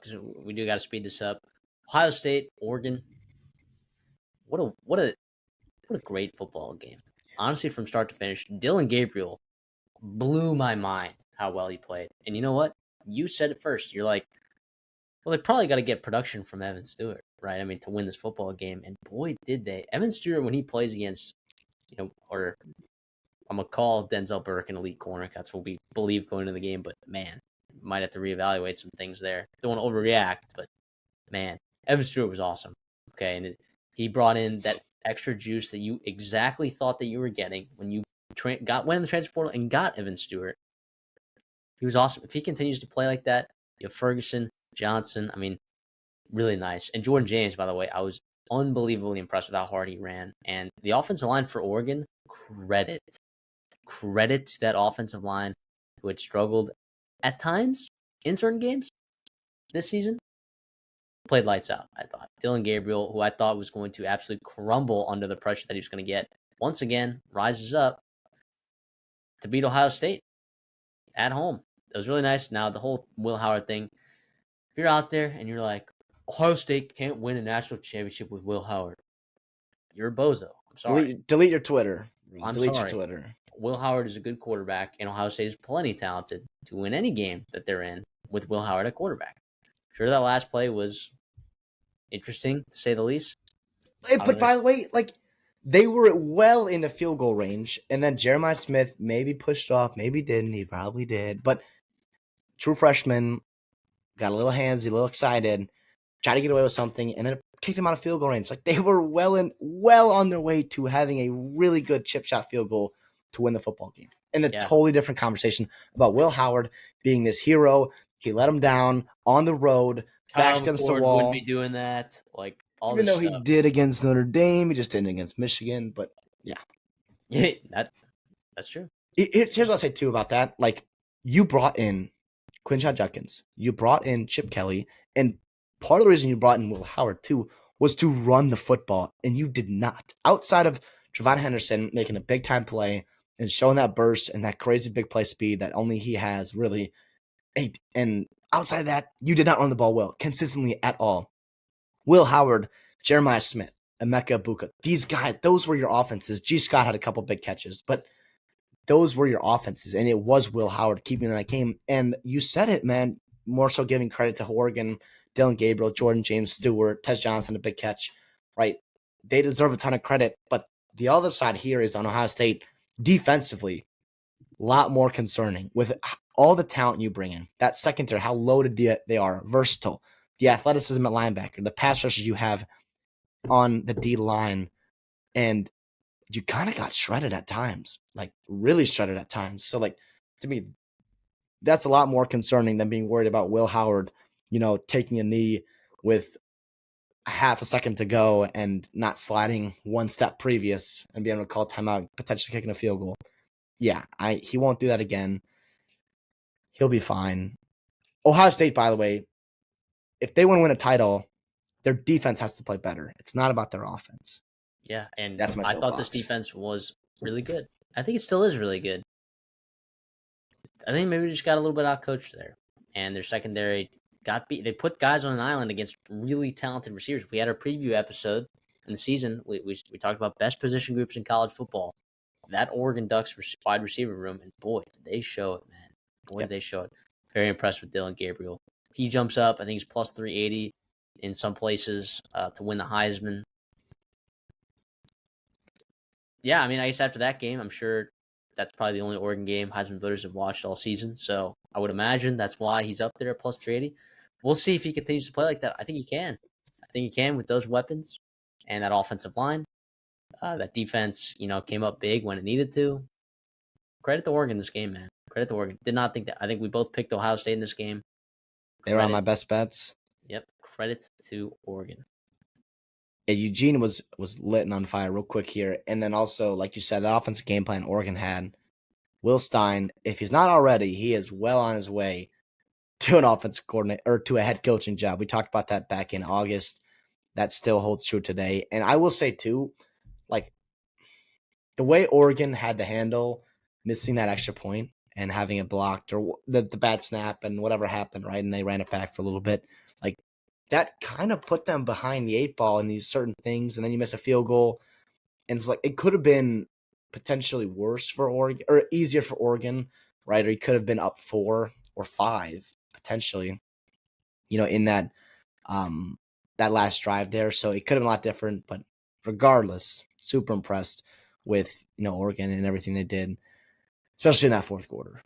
because we do got to speed this up. Ohio State, Oregon. What a great football game. Honestly, from start to finish, Dillon Gabriel blew my mind how well he played. And you know what? You said it first. You're like, well, they probably got to get production from Evan Stewart, right? I mean, to win this football game. And boy, did they. Evan Stewart, when he plays against, or I'm going to call Denzel Burke an elite corner. That's what we believe going into the game. But man, might have to reevaluate some things there. Don't want to overreact, but man, Evan Stewart was awesome. Okay. And he brought in that extra juice that you exactly thought that you were getting when you went in the transfer portal and got Evan Stewart. He was awesome. If he continues to play like that, you have Ferguson, Johnson. I mean, really nice. And Jordan James, by the way, I was unbelievably impressed with how hard he ran. And the offensive line for Oregon, credit to that offensive line who had struggled at times in certain games this season. Played lights out, I thought. Dillon Gabriel, who I thought was going to absolutely crumble under the pressure that he was going to get, once again rises up to beat Ohio State at home. It was really nice. Now, the whole Will Howard thing, if you're out there and you're like, Ohio State can't win a national championship with Will Howard, you're a bozo. I'm sorry. Delete your Twitter. Delete your Twitter. Will Howard is a good quarterback, and Ohio State is plenty talented to win any game that they're in with Will Howard at quarterback. Sure, that last play was interesting, to say the least. But by the way, like, they were well in the field goal range, and then Jeremiah Smith maybe pushed off, maybe didn't. He probably did. But true freshman, got a little handsy, a little excited, tried to get away with something, and then kicked him out of field goal range. Like, they were well on their way to having a really good chip shot field goal to win the football game. And a totally different conversation about Will Howard being this hero. He let him down on the road, backs against the wall. Wouldn't be doing that. Like, all even though stuff. He did against Notre Dame, he just didn't against Michigan. But yeah, that's true. Here's what I'll say too about that. Like, you brought in Quinshon Judkins, you brought in Chip Kelly, and part of the reason you brought in Will Howard too was to run the football, and you did not. Outside of Trevon Henderson making a big time play and showing that burst and that crazy big play speed that only he has, really. And outside of that, you did not run the ball well, consistently at all. Will Howard, Jeremiah Smith, Emeka Egbuka, these guys, those were your offenses. G. Scott had a couple big catches, but those were your offenses, and it was Will Howard keeping that game. And you said it, man, more so giving credit to Oregon, Dillon Gabriel, Jordan James Stewart, Tez Johnson, a big catch, right? They deserve a ton of credit, but the other side here is on Ohio State, defensively, a lot more concerning with all the talent you bring in. That secondary, how loaded they are, versatile, the athleticism at linebacker, the pass rushers you have on the D line, and you kind of got shredded at times, like really shredded at times. So, like, to me, that's a lot more concerning than being worried about Will Howard, taking a knee with a half a second to go and not sliding one step previous and being able to call timeout, potentially kicking a field goal. Yeah, he won't do that again. He'll be fine. Ohio State, by the way, if they want to win a title, their defense has to play better. It's not about their offense. Yeah, and that's I thought this defense was really good. I think it still is really good. I think maybe we just got a little bit out-coached there. And their secondary got beat. They put guys on an island against really talented receivers. We had our preview episode in the season. We talked about best position groups in college football. That Oregon Ducks wide receiver room, and boy, did they show it, man. Boy, did they show it. Very impressed with Dillon Gabriel. He jumps up. I think he's plus 380 in some places to win the Heisman. Yeah, I mean, I guess after that game, I'm sure that's probably the only Oregon game Heisman voters have watched all season. So I would imagine that's why he's up there at plus 380. We'll see if he continues to play like that. I think he can. I think he can with those weapons and that offensive line. That defense, came up big when it needed to. Credit to Oregon this game, man. Credit to Oregon. Did not think that. I think we both picked Ohio State in this game. They were on my best bets. Yep. Credit to Oregon. Yeah, Eugene was lit and on fire real quick here. And then also, like you said, the offensive game plan Oregon had. Will Stein, if he's not already, he is well on his way to an offensive coordinator or to a head coaching job. We talked about that back in August. That still holds true today. And I will say, too, like, the way Oregon had to handle missing that extra point, and having it blocked, or the bad snap and whatever happened, right? And they ran it back for a little bit. Like that kind of put them behind the 8 ball in these certain things, and then you miss a field goal, and it's like it could have been potentially worse for Oregon or easier for Oregon, right? Or he could have been up 4 or 5 potentially, in that last drive there. So it could have been a lot different, but regardless, super impressed with Oregon and everything they did, especially in that fourth quarter.